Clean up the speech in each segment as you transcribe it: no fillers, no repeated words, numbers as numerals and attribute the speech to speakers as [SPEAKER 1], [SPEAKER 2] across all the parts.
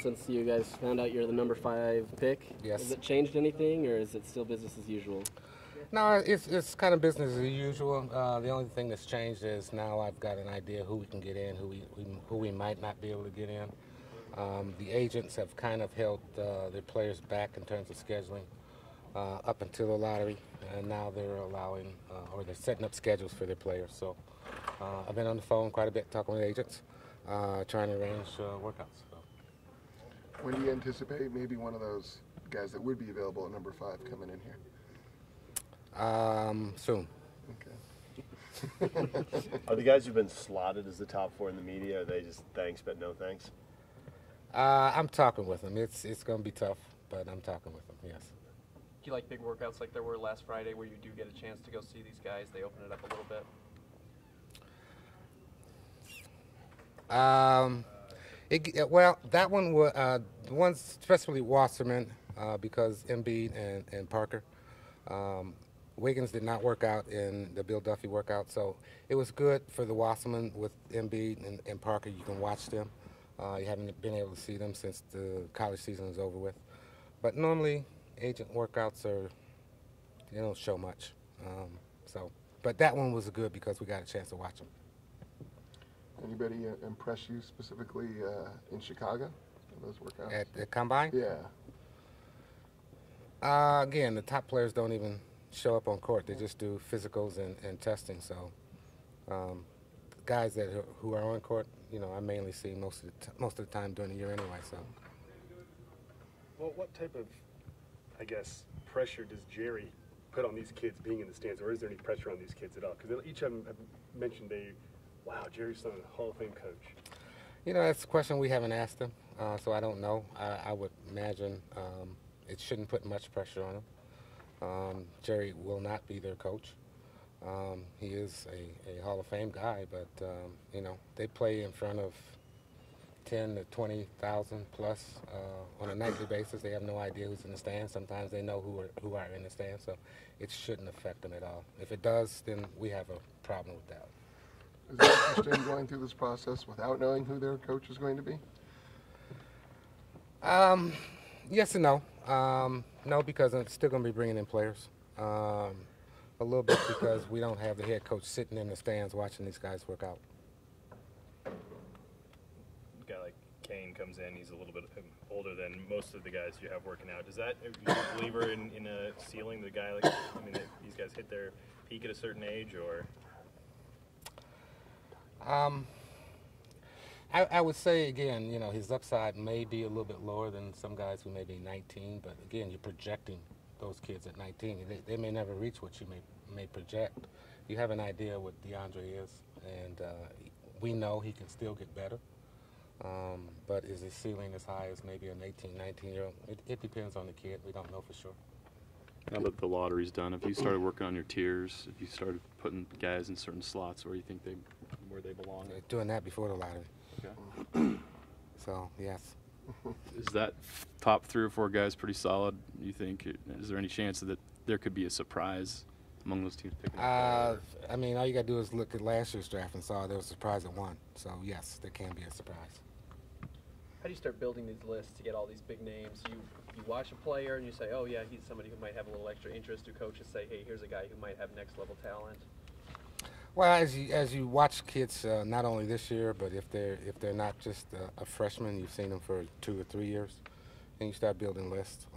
[SPEAKER 1] Since you guys found out you're the number 5 pick,
[SPEAKER 2] Yes.
[SPEAKER 1] has it changed anything, or is it still business as usual?
[SPEAKER 2] No, it's kind of business as usual. The only thing that's changed is now I've got an idea who we can get in, who we might not be able to get in. The agents have kind of held their players back in terms of scheduling up until the lottery, and now they're allowing or they're setting up schedules for their players. So I've been on the phone quite a bit talking with agents, trying to arrange workouts. So.
[SPEAKER 3] When do you anticipate maybe one of those guys that would be available at number 5 coming in here?
[SPEAKER 2] Soon.
[SPEAKER 3] Okay.
[SPEAKER 4] Are the guys who've been slotted as the top 4 in the media, are they just thanks but no thanks?
[SPEAKER 2] I'm talking with them. It's going to be tough, but I'm talking with them, yes.
[SPEAKER 5] Do you like big workouts like there were last Friday where you do get a chance to go see these guys? They open it up a little bit.
[SPEAKER 2] Well, that one was the ones, especially Wasserman, because Embiid and Parker. Wiggins did not work out in the Bill Duffy workout, so it was good for the Wasserman with Embiid and Parker. You can watch them. You haven't been able to see them since the college season is over with. But normally, agent workouts they don't show much. But that one was good because we got a chance to watch them.
[SPEAKER 3] Anybody impress you specifically in Chicago? Those workouts?
[SPEAKER 2] At the Combine?
[SPEAKER 3] Yeah.
[SPEAKER 2] Again, the top players don't even show up on court. They just do physicals and testing. So guys who are on court, I mainly see most of the time during the year anyway. So.
[SPEAKER 6] Well, what type of, pressure does Jerry put on these kids being in the stands, or is there any pressure on these kids at all? Because each of them have mentioned wow, Jerry's a Hall of Fame coach.
[SPEAKER 2] That's a question we haven't asked him, so I don't know. I would imagine it shouldn't put much pressure on him. Jerry will not be their coach. He is a Hall of Fame guy, but, they play in front of 10 to 20,000 plus on a nightly basis. They have no idea who's in the stands. Sometimes they know who are in the stands, so it shouldn't affect them at all. If it does, then we have a problem with that.
[SPEAKER 3] Is it interesting going through this process without knowing who their coach is going to be?
[SPEAKER 2] Yes and no. No, because I'm still going to be bringing in players. A little bit because we don't have the head coach sitting in the stands watching these guys work out.
[SPEAKER 7] A guy like Kane comes in, he's a little bit older than most of the guys you have working out. Are you a believer in a ceiling? These guys hit their peak at a certain age, or?
[SPEAKER 2] I would say, again, his upside may be a little bit lower than some guys who may be 19, but again, you're projecting those kids at 19. They may never reach what you may project. You have an idea what DeAndre is, and we know he can still get better. But is his ceiling as high as maybe an 18, 19-year-old? It depends on the kid. We don't know for sure.
[SPEAKER 8] Now that the lottery's done, have you started working on your tiers? Have you started putting guys in certain slots where you think where they belong?
[SPEAKER 2] Doing that before the lottery.
[SPEAKER 8] Okay.
[SPEAKER 2] So, yes.
[SPEAKER 8] Is that top 3 or 4 guys pretty solid, you think? Is there any chance that there could be a surprise among those teams picking up?
[SPEAKER 2] All you got to do is look at last year's draft and saw there was a surprise at 1. So, yes, there can be a surprise.
[SPEAKER 5] How do you start building these lists to get all these big names? You watch a player and you say, oh yeah, he's somebody who might have a little extra interest. Do coaches say, hey, here's a guy who might have next level talent?
[SPEAKER 2] Well, as you watch kids, not only this year, but if they're not just a freshman, you've seen them for 2 or 3 years, and you start building lists,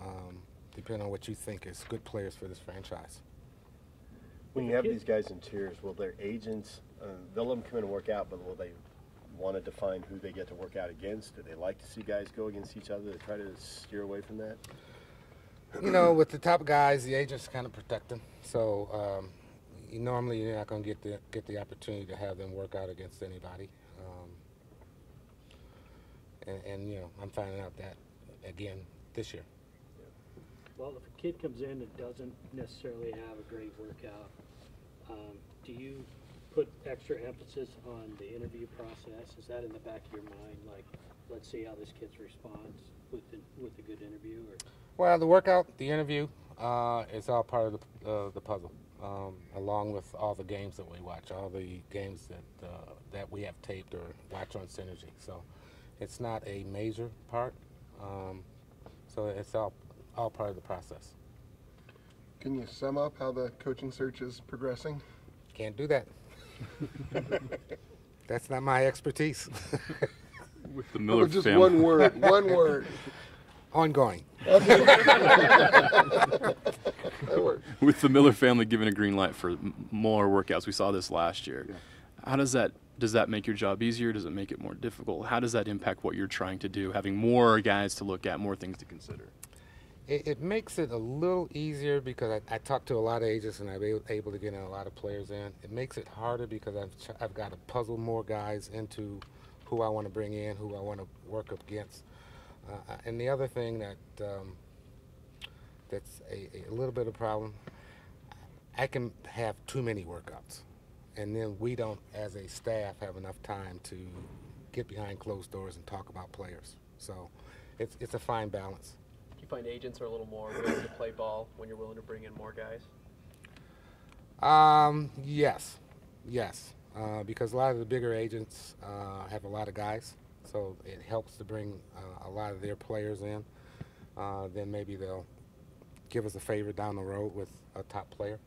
[SPEAKER 2] depending on what you think is good players for this franchise.
[SPEAKER 4] When you have these guys in tiers, will their agents, they'll let them come in and work out, but will they want to define who they get to work out against? Do they like to see guys go against each other to try to steer away from that?
[SPEAKER 2] With the top guys, the agents kind of protect them. So normally you're not going to get the opportunity to have them work out against anybody. I'm finding out that again this year.
[SPEAKER 9] Well, if a kid comes in and doesn't necessarily have a great workout, do you put extra emphasis on the interview process? Is that in the back of your mind, like, let's see how this kid responds with a good interview? Or?
[SPEAKER 2] Well, the workout, the interview, is all part of the puzzle, along with all the games that we watch, all the games that we have taped or watch on Synergy. So It's not a major part, so it's all part of the process.
[SPEAKER 3] Can you sum up how the coaching search is progressing?
[SPEAKER 2] Can't do that. That's not my expertise.
[SPEAKER 8] With the Miller
[SPEAKER 3] Just
[SPEAKER 8] family.
[SPEAKER 3] one word. One word.
[SPEAKER 2] Ongoing.
[SPEAKER 3] That works.
[SPEAKER 8] With the Miller family giving a green light for more workouts, we saw this last year.
[SPEAKER 6] Yeah.
[SPEAKER 8] How does that make your job easier? Does it make it more difficult? How does that impact what you're trying to do, having more guys to look at, more things to consider?
[SPEAKER 2] It makes it a little easier because I talk to a lot of agents and I'm able to get a lot of players in. It makes it harder because I've got to puzzle more guys into who I want to bring in, who I want to work up against. And the other thing that's a little bit of a problem, I can have too many workouts, and then we don't, as a staff, have enough time to get behind closed doors and talk about players. So it's a fine balance.
[SPEAKER 5] Do you find agents are a little more willing to play ball when you're willing to bring in more guys?
[SPEAKER 2] Yes, because a lot of the bigger agents have a lot of guys, so it helps to bring a lot of their players in. Then maybe they'll give us a favor down the road with a top player.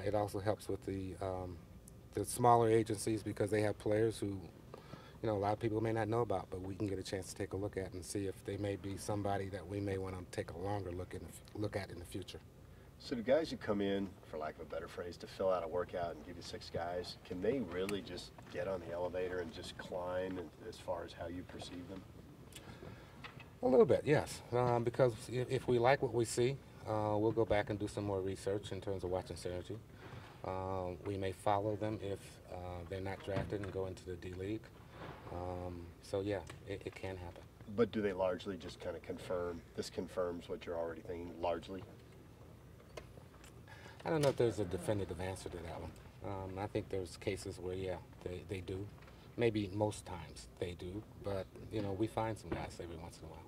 [SPEAKER 2] It also helps with the smaller agencies because they have players who, a lot of people may not know about, but we can get a chance to take a look at and see if they may be somebody that we may want to take a longer look at in the future.
[SPEAKER 4] So do guys who come in, for lack of a better phrase, to fill out a workout and give you 6 guys, can they really just get on the elevator and just climb as far as how you perceive them?
[SPEAKER 2] A little bit, yes, because if we like what we see, we'll go back and do some more research in terms of watching synergy. We may follow them if they're not drafted and go into the D-League. So yeah, it can happen.
[SPEAKER 4] But do they largely just kind of confirm, this confirms what you're already thinking, largely?
[SPEAKER 2] I don't know if there's a definitive answer to that one. I think there's cases where, yeah, they do. Maybe most times they do, but, we find some guys every once in a while.